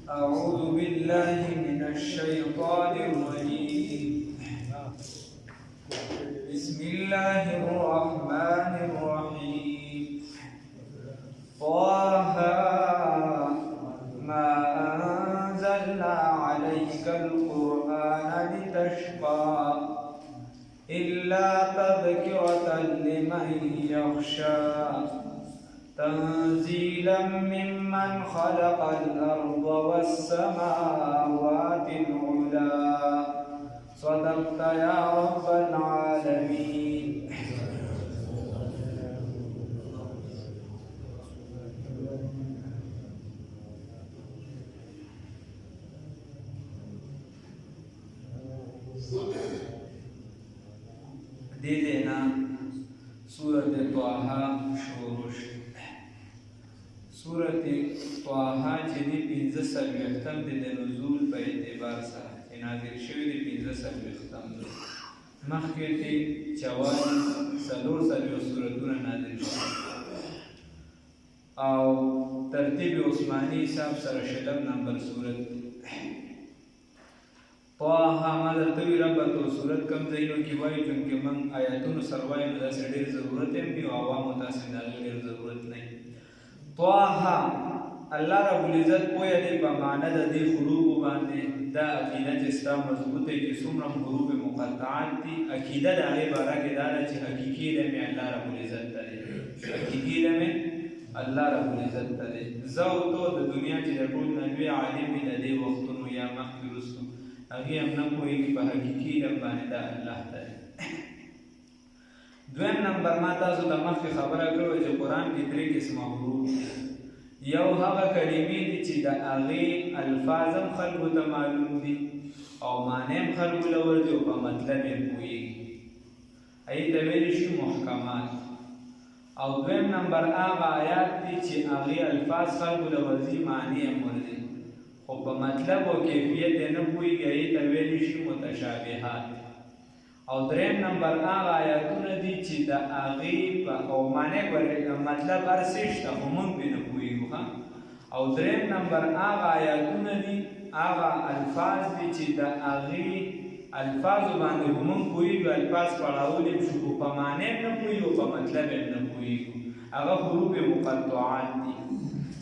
أعوذ بالله من الشيطان الرجيم. بسم الله الرحمن الرحيم. طه ما أنزلنا عليك القرآن لتشقى إلا تذكرة لمن يخشى تنزيلا ممن خلق الأرض والسماوات العلى صدقت يا رب العالمين. دینا سورة طه شروع سورة طه چې دی 15 د نزول په اعتبار سره نازل شوی دی 15 مخکې ته 44 سورتونه نازل شوي او ترتیب عثماني حساب سره شلم نمبر سورت طه ما درته وی رب ته صورت کم ځایونو کې وایي چې من آیاتونو سره وایي نو داسې ډېر ضرورت هم دی او عوامو تاسې د هغې ډېر ضرورت نه وي. طه الله رب العزت پوهه دی په معنی د دې حروفو باندې دا عقیده چې ستا مضبوطه چې څومره حروف مقطعات دي عقیده د هغې باره کې دا ده چې حقیقي علم یې الله رب العزت ته دی حقیقي علم یې الله رب العزت ته دی. زه او ته د دنیا چې د ټول نه لوی عالم وي د دې وختونو یا مخکې وروستو هغې هم نه پوهېږي په حقیقي علم باندې دا الله ته دی. دویم نمبر ما تاسو ته مخکې خبره کړې چې قرآن کې 3 قسمه حروف یو هغه کلمې دي چې د هغې الفاظ هم خلکو ته معلوم دي او معنی هم خلکو له ورځي او په مطلب یې پوهېږي هغې ته ویلی شي محکمات. او دویم نمبر هغه آیات دي چې هغې الفاظ خلکو له ورځي معنی هم ورځي خو په مطلب او کیفیت یې نه پوهېږي هغې ته ویلی شي متشابهات. او دریم نمبر هغه آیاتونه دي چې د هغې او معنی مطلب هر څه شته خو موږ پرې نه پوهېږو. او دریم نمبر هغه آیاتونه دي هغه الفاظ دي چې د هغې الفاظو باندې خو موږ پوهېږو الفاظ پړاولی هم شو خو په معنی هم نه پوهېږو په مطلب هم نه پوهېږو هغه حروف مقطعات دي.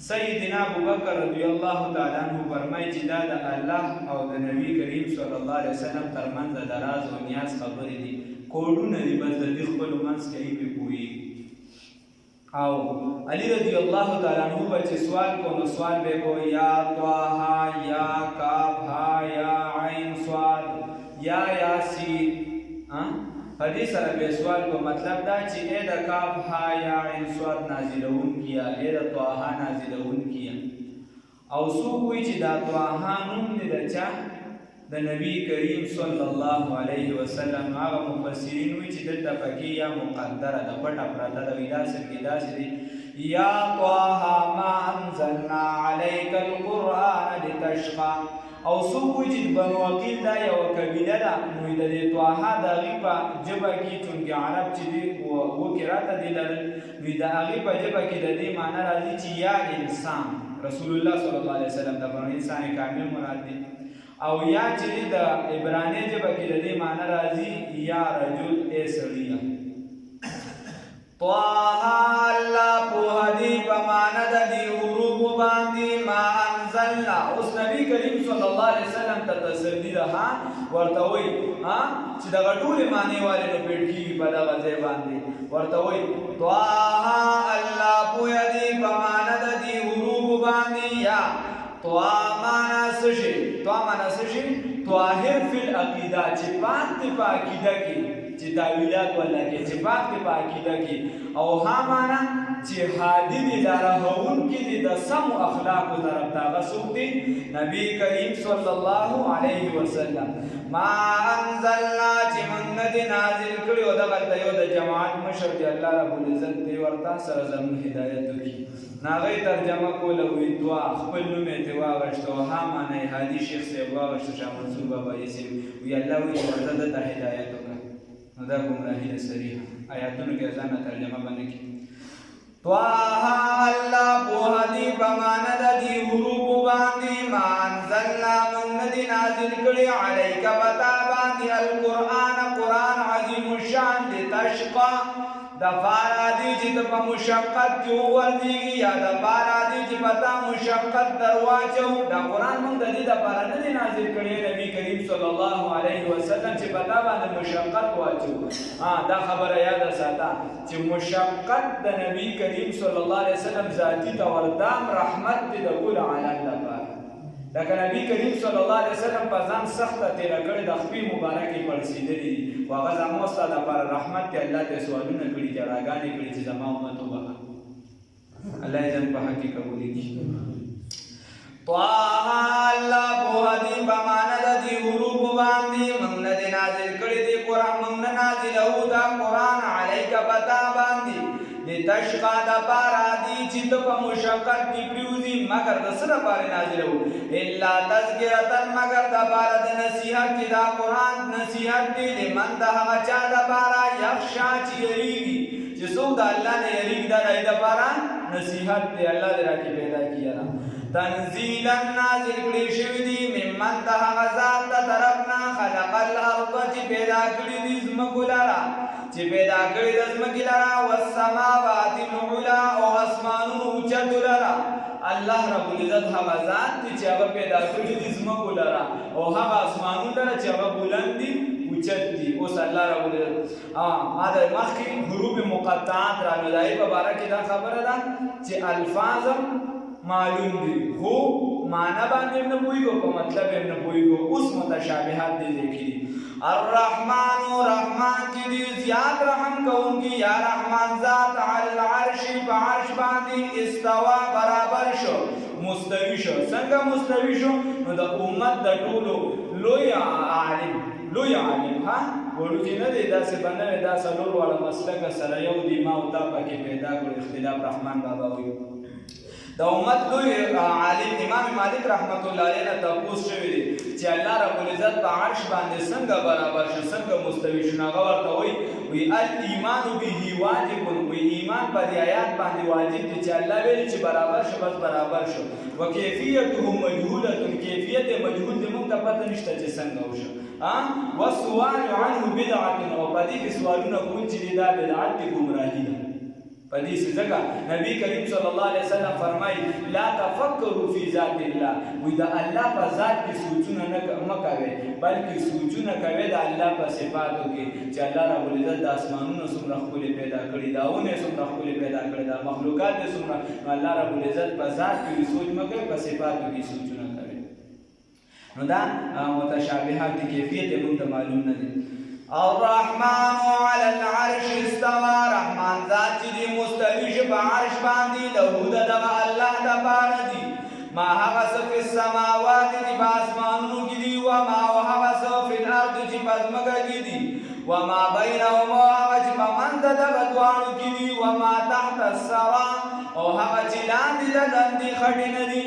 سیدنا ابوبکر رضی الله تعالی عنہ فرمایي چې دا د الله او د نبی کریم صلی الله علیه وسلم ترمنځ د راز او نیاز خبرې دي کوډونه دي بس د دې خپلو منځ کې یې پرې پوهېږي. او علی رضی الله تعالی عنہ به چې سوال کو نو سوال به کو یا طه یا کاف ها یا عین صاد یا یاسین په دې سره به سوال کو مطلب دا چې ای د کاف ها یا عین صاد نازلونکي یا ای د طه نازلونکي او څوک وایي چې دا طه نوم دی د چا د نبی کریم صلی الله علیه وسلم. هغه مفسرین وایي چې دلته پکې یا مقدره د پټه پرته ده وایي داسې کې داسې دی یا طه ما انزلنا علیک القرآن لتشقى. او څوک وایي چې بنو عقیل دا یوه قبیله ده نو د دې طه د هغې په ژبه کې چونکې عرب چې دی اوه قرأته دي لرل نو د هغې په ژبه کې د دې معنی راځي چې یا انسان رسول الله صلی الله علیه وسلم د فرمایي انسان کامل مراد دی. او یا چې د عبراني ژبه کې د دې معنی راځي یا رجل ای سړیه. طه الله پوهه دی په معنی د دې حروفو باندې ما انزلنا. اوس نبی کریم صلی الله علیه وسلم ته تسلی ده ورته وایي چې دغه ټولې معنی والې نو پېټ کېږي په دغه ځای باندې ورته وایي طه الله پوهه دی په معنی د دې حروفو باندې یا طه معنا څه شي طه معنا څه شي طاهر فی العقیده چې پاک دی په عقیده کې چې تاویلات ولا کې چې پاک دی په عقیده کې او ها معنا چې هادي دی لارښوونکی دی د سمو اخلاقو طرف ته هغه څوک دی نبی کریم صلی الله علیه وسلم. ما انزلنا چې موږ نه دي نازل کړي او دغلته یو د جماعت مشر دی الله رب العزت دی ورته سره زموږ هدایت وکړي نو هغې ترجمه کوله وایي دعا خپل نوم یې ترې واغېسته او ها معنا یې هادي شیخ صاحب واغېسته شاه منصور بابایي صاحب وایي الله وایي ورته دته هدایت وکړه نو دا ګمراهي ده صریح آیاتونو کې ځانه ترجمه باندې کړي. طه الله پوهه دی په معنی د دې حروفو باندې ما انزلنا من ندی نازل کړي علیک پتا باندې القرآن قرآن عظیم الشان لتشقى د پارا دی چې په مشقت کې وګرځي یا د پارا دی چې پتا مشقت درواچو دا قرآن موږ د دې د پارا نه نازل کړي نبی کریم صلی الله علیه وسلم چې پتا باندې مشقت واچو دا خبره یاد ساته چې مشقت د نبی کریم صلی الله علیه وسلم ذاتی توردام رحمت دې د ټول عالم لپاره لکه نبی کریم صلی الله علیه وسلم په ځان سخته تیره کړې د خپې مبارکې پړسېدلې دي خو هغه زموږ ستا دپاره رحمت دی الله ته سوالونه کړي جړاګانې کړي چې زما امت وبخه الله یې زموږ په حق کې قبول کړي طه الله پوهه دي په معنا د دې حروفو باندې موږ نه دې نازل کړي دي قرآن موږ نه نازلوو دا قرآن علیک پتا باندې لتشقى د پارا دی چې ته په مشقت کې پریوزي مگر د څه لپاره نازلوو الا تذکرة مگر د پارا د نصیحت چې دا قرآن نصیحت دی لمن د هغه چا د پارا یخشا چې یریږي چې څوک د الله نه یریږي دا د پارا نصیحت دی الله دې راکې پیدا کړي تنزیلا نازل کړي شوی دی ممن د هغه ذات ته طرفنا خلق الارض چې پیدا کړي دي ځمکو لره چې پیدا کړي د ځمکې لره والسماوات العلا او اسمانونو اوچتو لره الله رب العزت هغه ذات دی چې هغه پیدا کړي دي ځمکو لره او هغه اسمانونو لره چې هغه بلند دي اوچت دي اوس الله رب العزت ما د مخکې حروف مقطعات راغلي په باره کې دا خبره ده چې الفاظ معلوم دي خو معنا باندې نه پوهیږو په مطلب یې نه پوهیږو اوس متشابهات دي لیکلي الرحمن رحمان کی دی زیاد رحم کوونکی یا رحمان ذات علی العرش بعرش باندې استوا برابر شو مستوی شو څنګه مستوی شو نو د امت د ټولو لوی عالم ها وړو چې نه دی داسې بنوي دا څلور واړه مسلک سره یو دی ما او تا پکې پیدا کړ اختلاف رحمان بابا وي د امت لوی عالم امام مالک رحمت الله علیه نه تاسو شوی دی چې الله رب العزت په عرش باندې څنګه برابر شو څنګه مستوی شو هغه ورته وی الایمان به واجب وی ایمان په دې آیات باندې واجب دی چې الله ویل چې برابر شو بس برابر شو وکیفیته مجهوله کیفیت مجهول دې موږ ته پته نشته چې څنګه وشو والسؤال عنه بدعه او په دې کې سوالونه کوم چې دا بدعت گمراهی ده پدې څنګه نبی کریم صلی الله علیه وسلم فرمایي لا تفکروا فی ذات الله وی دا الله په ذات کې سوچونه نه مکوي بلکې سوچونه کوي د الله په صفاتو کې چې الله رب العزت د اسمانونو څومره ښکلي پیدا کړي داونه څومره ښکلي پیدا کړي دا مخلوقات څومره الله رب العزت په ذات کې سوچ مکوي په صفاتو کې سوچونه کوي نو دا متشابهات کیفیت موږ ته معلوم نه دي الرحمن على العرش استوى رحمان ذات چې مستوی شي په عرش باندې له د الله د پاره دي ما هغه څه په السماوات دي په اسمانونو کې دي و ما هغه څه په الارض چې په ځمکه کې دي و ما بینهما هغه چې په منځ د دوانو کې دي و ما تحت الثرى او هغه چې لاندې د لاندې خټې نه دي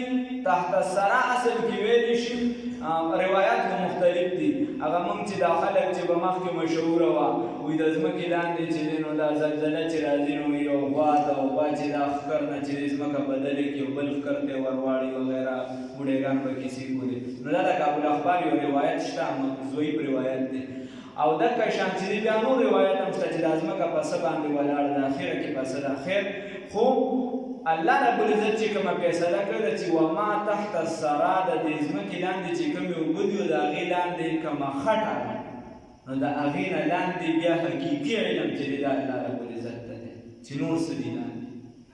تحت الثرى اصل کې ویل شي روایت مختلف دي هغه موږ چې داخله چې په مخ کې مشهور وي د ځمکې لاندې چې نو دا زلزله چې راځي نو یو غوا چې دا ښکر نه چې ځمکه بدلې کې بل ښکر ته ورواړي وغیره بوډېګان به کیسې کولې نو دا د کابل اخبار یو روایت شته ضعیف روایت دی او دغه شان چې بیا نور روایت هم شته چې د ځمکه په څه باندې ولاړ د اخره کې په څه د خیر خو الله رب العزت چې کومه فیصله کړې چې وما تحت الثرى د دې ځمکې لاندې چې کومې اوبه دي د هغې لاندې کومه خټه ده نو د هغې نه لاندې بیا حقیقي علم چې دی د الله رب العزت ته دی چې نور څه دي لاندې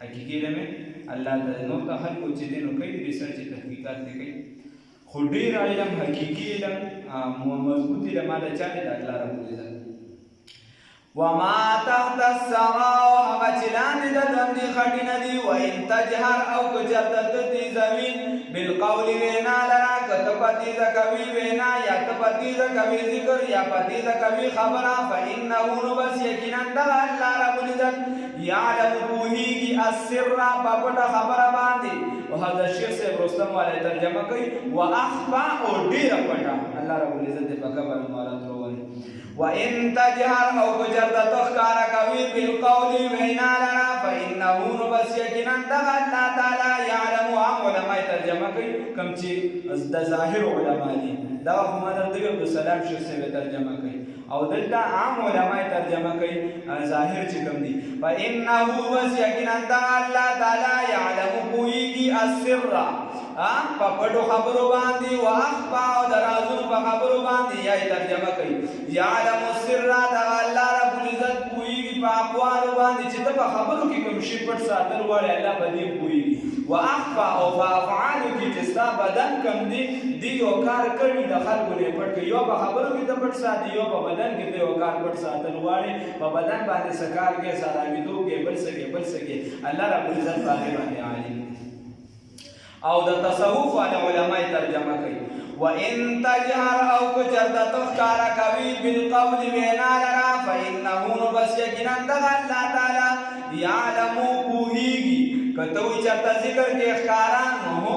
حقیقي علم الله ته نور ته خلکو چې دی نو کوي ریسرچ تحقیقات دی کوي خو ډېر علم حقیقي علم مضبوط علم د چا دی د الله رب العزت وما تحت الثرى هغه چې لاندې د لاندې خټې نه دي وان تجهر او که چېرته ته تیزوي بالقول وینا لره که ته په تیزه کوي وینا یا ته په تیزه کوي ذکر یا په تیزه کوي خبره فانه نو بس یقینا دغه الله رب العزت یعلم پوهېږي السر په پټه خبره باندې او حضرت شیخ صاحب رستم والی ترجمه کوي واخفا او ډېره پټه الله رب العزت په قبر مالت روولي وان تجهر او کجرد تخکار کوي بالقول وینا لرا فانه نبس یقینا دغه الله تعالی یعلم علماء ترجمه کوي کوم چې د ظاهر علما دي دا محمد رضی الله سلام شخصي ترجمه کوي او دلته عام علماء ترجمه کوي ظاهر چې کوم دي فانه نبس یقینا دغه الله تعالی یعلم کوي السر په پټو خبرو باندې واخفا او درازونو په خبرو باندې یا ترجمه کوي یعلم السر دا الله رب العزت کوي په اقوال باندې چې په خبرو کې کوم شی پټ ساتل وړي الله په دې کوي واخفا او فافعال کې چې ستا بدن کم دی یو کار کوي د خلکو نه پټ کوي یو په خبرو کې ته پټ ساتي یو په بدن کې ته یو کار پټ ساتل وړي په بدن باندې سکار کې سلامیدو کې بل سکه الله رب العزت باندې عالم او د تصوف علی علماء ترجمه کوي وان تجهر او کجرد تخکار کوي بالقول وینا لرا فانه نبس یقینا دغه الله تعالی یعلم کوهیږي کته چرته ذکر کې اخکاران نو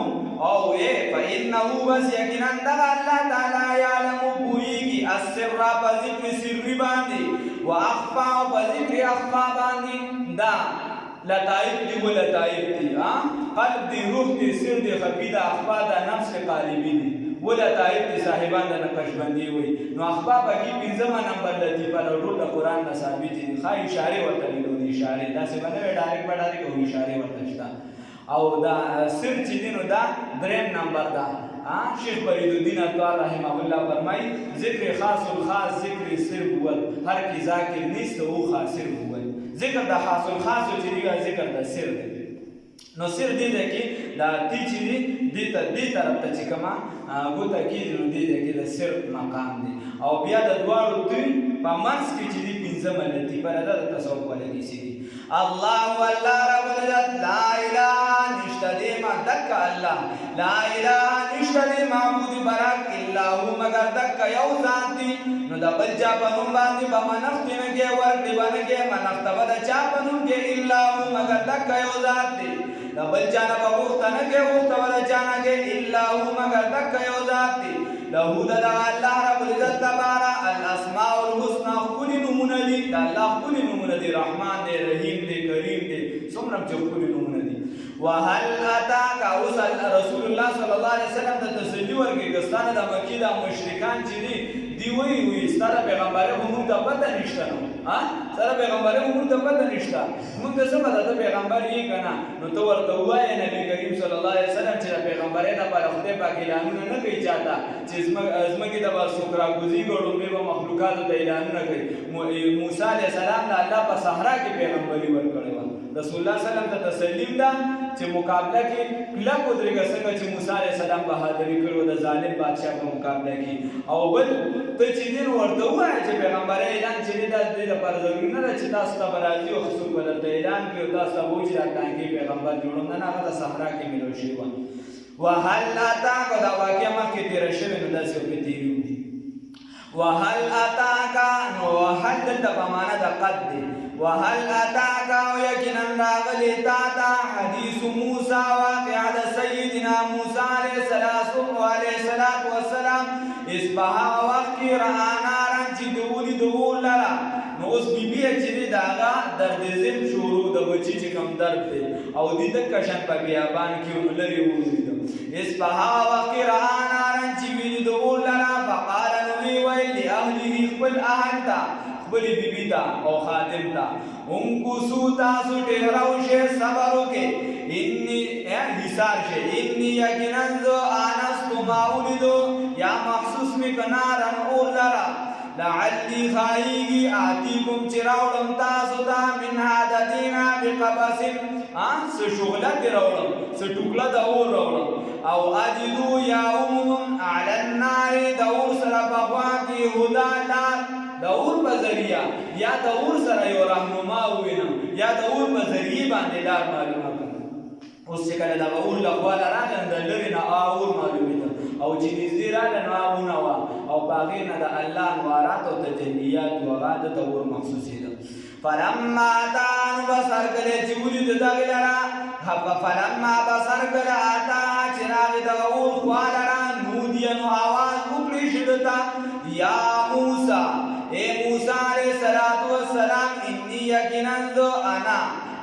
او فانه بس یقینا دغه الله تعالی یعلم کوهیږي السر په ذکر سر باندې واخفا په ذکر اخفا باندې دا لطائف دی و لطائف دی قلب دی روح دی سر دی خفی دا اخبا دا نفس قالبی دی و لطائف دی صاحبان دا نقشبندی ہوئی نو اخبا باقی پینزمہ نمبر لطیفہ لوٹو دا قرآن دا ثابت دی خواہ اشارے ورطا لیلو دی اشارے دا سے بنوے ڈائریک بڑھارک او اشارے ورطا شتا او دا سر چی دینو دا درم نمبر دا شیخ فریدالدین اطوار رحمہ اللہ فرمائی ذکر خاص الخاص ذکر سر بود هر کی ذاکر نیست او خاصر بود ذکر د حاصل خاص چې دی ذکر د سر دی نو سر دی کې دا تی چې دی دې طرف ته چې کما غوته کې نو دی کې د سر مقام دی او بیا د دوړو دوی په منځ کې چې دی پنځمه لتی پر د تصوف ولګي سي الله والله رب العزت لا اله نشته ما دک الله لا اله نشته معبود برک الا هو مگر دک یو ذات دی نو د بل چا په نوم باندې به منښت نه کې ورته باندې کې منښت به چا په نوم کې الا هو مگر دک یو ذات دی د بل چا نه وغوښته نه کې وغوښته به چا نه کې الا هو مگر دک یو ذات دی له د الله رب العزت تبارک الاسماء الحسنى كل نمونه دي د الله كل نمونه دي رحمان دي رحیم دي کریم دي څومره چې كل نمونه دي وهل اتاك رسول الله صلی الله علیه وسلم ته تسلی ورکړي ګستانه د مکی د مشرکان چې دی وی ستاره پیغمبر موږ ته پته نشته نو سره پیغمبر موږ ته پته نشته موږ ته څه پته د پیغمبر یې کنه نو تو ورته وایي نبی کریم صلی الله علیه وسلم چې پیغمبر د پر خدای پاک اعلانونه نه کوي چاته چې ازمکه د باسوکرا کوزي ګړو به مخلوقات د اعلانونه کوي موسی علیه السلام د الله په صحرا کې پیغمبري ورکړی رسول الله صلی الله علیه وسلم ته تسلیم ده چې مقابله کې کله کو درګه څنګه چې موسی علیه السلام بهادری کړو د ظالم بادشاہ په مقابله کې او بل ته چې دین ورته وایي چې پیغمبر اعلان چې د دې لپاره ضروري نه ده چې تاسو ته راځي او خصوص ولرته اعلان کړو تاسو ته وایي چې راځي پیغمبر جوړوم نه هغه د صحرا کې ملو شي وهل اتاك دا واقعا مخکې تیر شوی نو داسې په تیریو وهل اتاك نو وهل د بمانه د قد دی وهل اتاك ويقينا راغلي تا حديث موسى واقع سيدنا موسى عليه الصلاه والسلام اسبها وقت را نارا چې دول لرا نو اوس بیبي چې داغه درد زم شروع د بچی چې کم درد دی او دې د کشن په بیابان کې ولري وې اسبها وقت را نارا چې دول لرا فقال نبي ويل لاهله خپل اهل تا خپل بیبي تا او خادم تا انکو سوتا سو ټیراو شه صبر وکي انی حسار شه انی یقینا ذو انست ماولدو یا مخصوص می کنارن اور لرا لعلی خایگی آتیکم چراولم تاسو تا من حادتینا بقبس سشغلت راولم سټوکلا دا اور راولم او اجدو یا امم علی النار دور سره بغوا کی هدا لار دور په ذریعہ یا دور سره یو رهنما وینم یا دور په ذریعہ باندې لار معلومه کړم اوس چې کله دا اور لغوا راغله د لری نه اور معلومه او چې نږدې راغله نو اونه وا او باغې نه د الله انوارات او تجلیات او غاده تور مخصوصي ده فلما تان بصر کله چې ولید دغه لرا فلما بصر کله آتا چراغ د اور خوا لرا نودي نو आवाज وکړي شدتا یا موسی اے الصلاة والسلام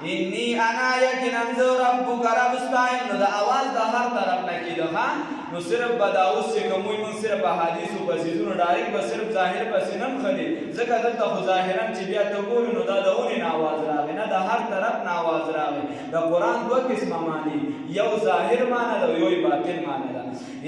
انی انا یقینا ذو ربک رب استعین. نو دا आवाज د هر طرف نه کیده ها. نو صرف بداوس چې کوموي من صرف احادیث او بسیزونو ډایرک به صرف ظاهر پسې نه خدي ځکه دلته خو ظاهرا چې بیا ته ګورې نو دا د اونې نه आवाज راغی نه د هر طرف نه आवाज راغی. د قران دوه قسمه معنی یو ظاهر معنی ده یو باطن معنی ده.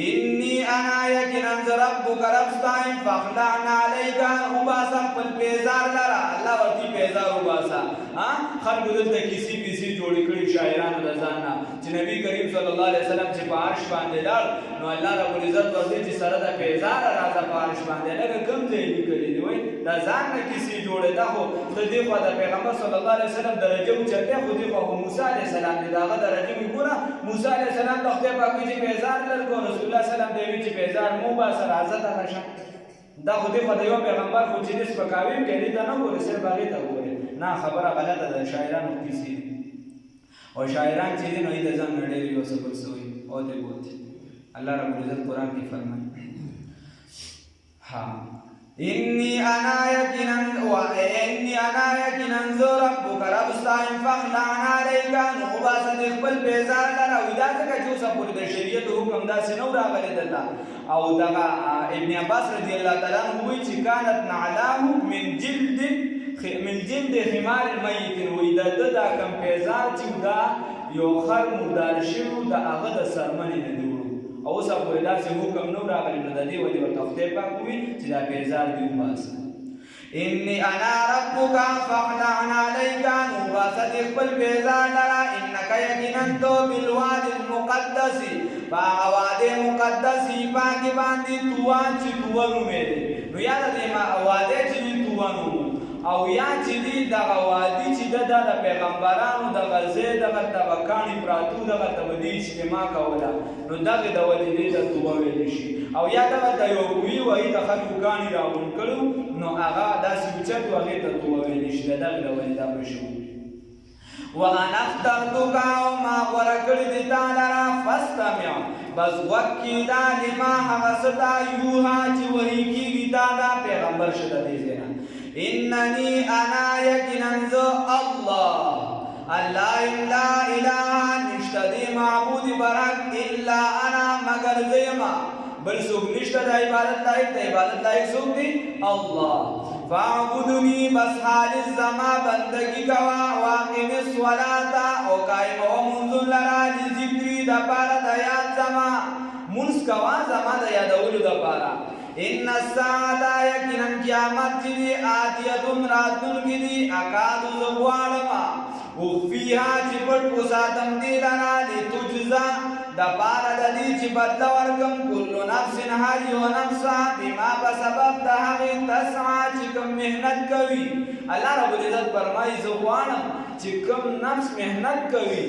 انی انا یقینا ذو ربک رب استعین فخلعنا علیک وباسا خپل بیزار لرا الله ورته بیزار وباسا ها. خلق دلته کسی بیسی جوړ کړي شاعرانو د ځان نه چې نبی کریم صلی الله علیه وسلم چې په عرش باندې لاړ نو الله رب العزت ورته چې سره د بیزار راځه په عرش باندې لکه کوم ځای لیکلي دی وای دا ځان نه کسی جوړه ده. خو د دې خو د پیغمبر صلی الله علیه وسلم درجه اوچته خو دې خو موسی علیه السلام دغه درجه وګوره. موسی علیه السلام د خدای پاک چې بیزار لرګو رسول الله صلی الله علیه وسلم چې بیزار مو با سره راځه راشه دا خو دې خو د یو پیغمبر خو چې دې سپکاوي کوي دا نه ګوره صرف هغه ته ګوره نه خبره غلطه ده. شاعرانو کیسې او شاعران چې دي نو دې ځان نړۍ یو څه بل سوی او دې بوت الله رب العزت قرآن کې فرمایي ها انی انا یقینا ذو ربک رب استعین فخلعنا علیک. نو وباسه د خپل بیزار لره ودا څنګه چې اوسه پورې د شریعت حکم داسې نو راغلی دلته. او دغه ابن عباس رضی الله تعالی عنہ وایي چې کانت نعلاه من جلد حمار میت. وایي دا کم بیزار چې دا یو خر مردار شوی د هغه د څرمنې نه دی او اوسه پورې داسې حکم نو راغلی نو د دې ولې ورته خدای پاک وایي چې دا بیزار دې وباسه. انی انا ربک فخلعنا علیک. نو وباسه د خپل بیزار لره انک یقینا تو بالوادي المقدس په وادي مقدسي پاکي باندې توان چې توانو مې نو یاد دې ما وادي چې توانو او یا چې دې دغه وادي چې د پیغمبرانو د غزې دغه تبکانی پراتو دغه تبدی اجتماع کوله نو دغه د ولې دې ته توبه ویل شي. او یا دغه د یو کوي وایي د خلکو کانی راغون کړو نو هغه داسې اوچت هغې ته توبه ویل شي د دغه د ولې دا بشو. وانا اخترتک او ما غوره کړي دي تا لره فاستمع بس وکیدا لما هغه څه ته یوها چې وحي کېږي تا دا پیغمبر شه د دې ځای نه. انني انا یقینا زه الله لا اله نشته دی معبود برک الا انا مگر زیما بل څوک نشته د عبادت لایق د عبادت لایق څوک دی الله. فاعبدنی بس حالس زما بندگی کوا واقم الصلاة او قائم و منزل لرا لذکری د پاره د یاد زما منس کوا زما د یادولو د پاره. ان الساعه یقینا قیامت دی آتیتون راتون کی دی اکاد زغوالما وفیها چې پټ وساتم دی لرا لتجزا د پاره د دې چې بدل ورکم کل نفس هر یو نفس بما بسبب د هغه تسعى چې کوم مهنت کوي. الله رب العزت فرمایي زه غواړم چې کوم نفس مهنت کوي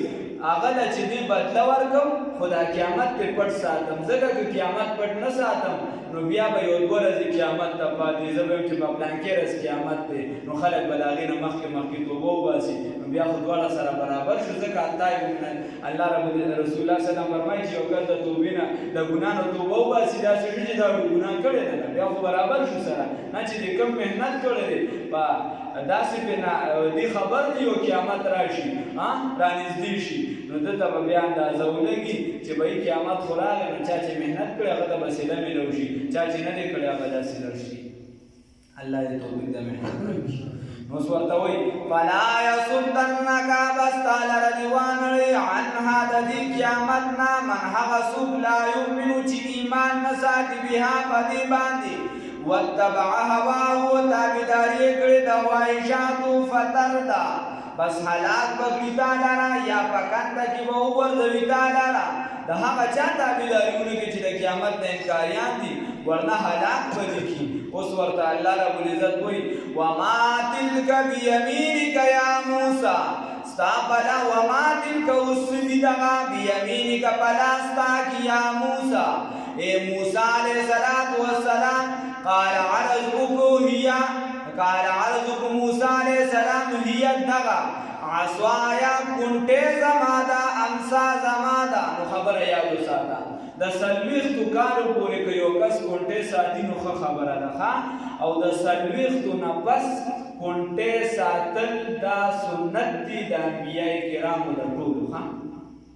هغه له چې دې بدل ورکم خدا قیامت په پټ ساتم ځکه چې قیامت پټ نه ساتم نو بیا به یو ورځ قیامت ته پاتې زبم چې په پلان کې رس قیامت ته نو خلک بلاغې نه مخکې توبه وباسي نو بیا خو دواړه سره برابر شو. ځکه الله رب رسول الله صلی الله علیه وسلم فرمایي چې یو کس د توبې نه د ګناه نه توبه وباسي داسې شي چې دا ګناه کړی دی بیا خو برابر شو سره نه چې دې کوم مهنت کړی دی په داسې په دې خبر دی یو قیامت راشي رانږدې شي نو دته به بیا اندازه ولګي چې به قیامت خو راغی نو چا چې مهنت کړی هغه ته وسیله میلو شي چا چې نه دی کړی هغه داسې لر شي. الله دې توفیق د مهنت راکړي. نو ورته وایي فلا یصدنک بس تعالی رضوانړي عنها د دې قیامت نه من هغه څوک لا یؤمنو چې ایمان نه ساتي بها په دې باندې واتبع هواه تابعداري کړې د خواهشاتو فتردا بس هلاک بکړي تا لره یا په کنده کې به وغورځوي تا لره د هغه چا تابعداري وکړي چې د قیامت نه انکاریان دي ورنه هلاک به دي کړي. اوس ورته الله رب العزت وایي وما تلک بیمینک یا موسی ستا پلا وما تلک اوسدي دغه بیمینک پلا ستا کې یا موسی اے موسی علیہ السلام قال عرضك موسى عليه السلام هي دغا عصايا كنت زمادا امسا زمادا نو خبر یا وساتا د څلوېښتو کالو پورې که یو کس کونټۍ ساتي نو ښه خبره ده او د څلوېښتو نه پس کونټۍ ساتل دا سنت دي د انبیاء کرامو د ټولو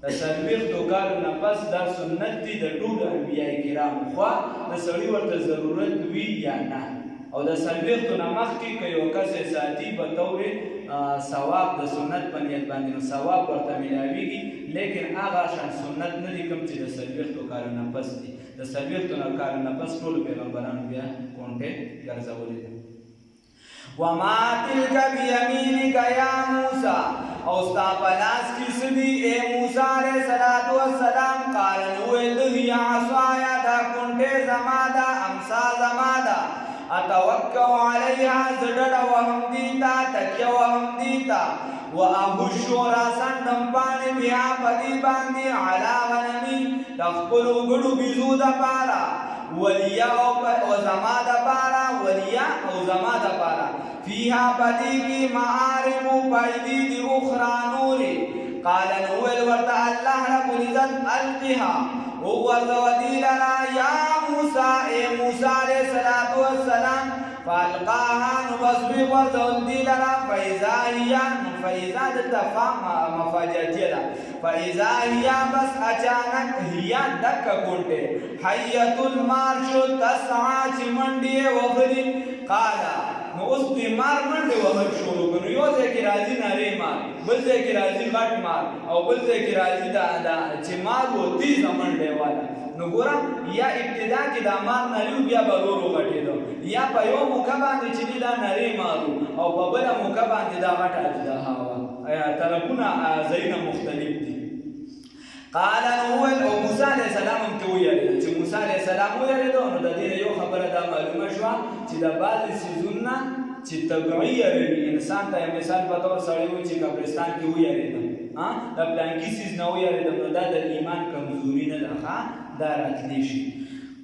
د څلوېښتو کالو نه پس دا سنت دي د ټولو انبیاء کرامو خوا د سړي ورته ضرورت وي یا نه او د څلوېښتو نه مخکې که یو کس یې ساتي په طور ثواب د سنت په نیت باندې نو ثواب ورته میلاویږي لیکن هغه شان سنت نه دي کوم چې د څلوېښتو کالو نه پس دي د څلوېښتو کالو نه پس ټولو پیغمبرانو بیا کونټۍ ګرځولې ده وما تلك بيمينك يا موسى او ستا پلاس کی سدی اے موسی علیہ الصلوۃ والسلام قال نو هي عصایا دا کونټه زمادا امسا زمادا اتوکل علیها زړه وهم دیتا تکیه وهم دیتا واهش راسن دمپان بیا پدی باندې علا غنمی تخپل غړو بيزو د پارا ولیا او زمادا پارا ولیا او زمادا پارا فيها بدی کی معارب پیدی دی اخرى نوری قال نوول ورد اللہ رب العزت القها وورزودی لنا یا موسیٰ اے موسیٰ علیہ السلام فالقاها نبصوی ورزودی لنا فإذا هي فإذا دفع مفاجأتنا فإذا هي بس اچانک هي دک کونٹے حیت المارش تسعا چمنڈی وغری قالا نو اوس دې مار منډې وهل شروع کړو یو ځای کې راځي نارې مار بل ځای کې راځي غټ مار او بل ځای کې راځي دا چې مار و تیزه منډې والا نو ګوره یا ابتدا کې دا مار ناري بیا به ورو غټېدو یا په یو موقع باندې چې دا نارې مارو او په بله موقع باندې دا غټ اجدها وه طرفونه ځایونه مختلف دي قال نوول او موسی علیہ السلام هم ته ویلې چې موسی علیہ السلام ویلې نو د دې یو خبره دا معلومه شوه چې د بعضې څیزونه چې طبیعي یاروي انسان ته مثال په طور سړی وایي چې قبرستان کې ویارېدم د پلانکي څیز نه ویارېدم نو دا د ایمان کمزوري نه ده دا راتلی شي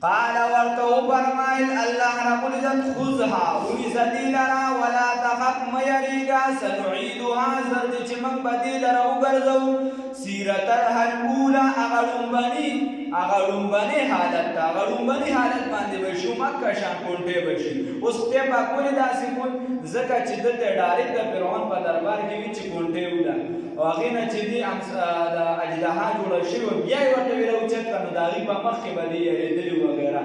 قال ورته وفرمایل الله رب العزت خذها ونیسه دې لره ولا تخف مه یریږه سنعیدها زر دې چې موږ به دې لره وګرځو سیرتها الاولی هغه لومبني حالت ته هغه لومبني حالت باندې به شو مکه شان کونټۍ به شي اوس خدای پاک ولې داسې کول ځکه چې دلته ډایرکټ د فرعون په دربار کې وي چې کونټۍ وله او هغې نه چې دې د اجدها جوړه شوې بیا یې ورته ویې راوچت کړه نو د هغې په مخکې به دې یېرېدلي وغیره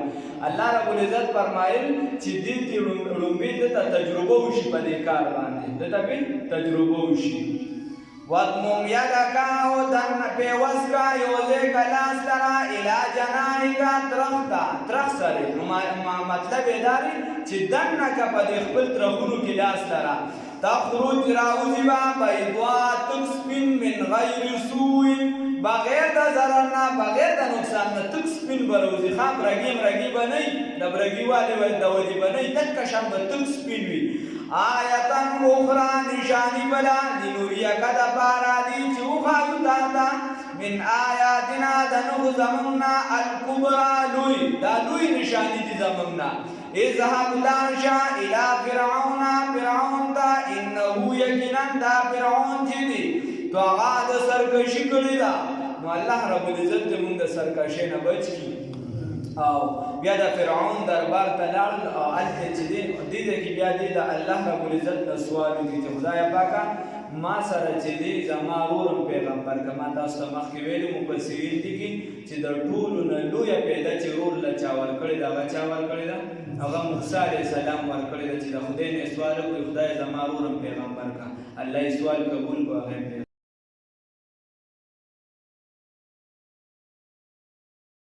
الله رب العزت فرمایل چې دې ته لومبې ده ته تجربه وشي په دې کار باندې ده ته تجربه وشي وَاضْمُمْ يَدَكَ دَنَّ پیوسکا یوزے کلاس لرا الى جناحکا ترخ سره مطلب داری چې دنک په دې خپل ترخونو کې لاس لرا تخرج راوزی با بیضا تکسپن من غیر سوء بغیر د ضرر نه بغیر د نقصان نه تکسپن بروزی خام رگی بنی د برگی والے د وجی بنی تک شم تکسپن وی آیتن اخرى نشانی بلا لنوریک د پارا دی چوخایو داتا من آیاتنا دنو زمنا الکبرى لوی دا لوی نشانی دی زمنا اذهب لانشا الى فرعون تا انه یقینا دا فرعون چې دی طغا د سرکشي کړی دا نو الله رب العزت موږ د سرکشي نه بچ کی او بیا د فرعون دربار ته لاړل او هلته چې دی دې کې بیا دی د الله رب العزت د سوال دي چې خدای پاکه ما سره چې دی زما ورور پیغمبر کما تاسو ته مخکې ویلو مفسرین دي چې د ټولو نه لویه پیدا چې ورور له چا ورکړې ده هغه چا ورکړې ده هغه موسی علیه السلام ورکړې ده چې د خدای نه سوال وکړي خدای زما ورور پیغمبر کا الله یې سوال قبول کړو هغه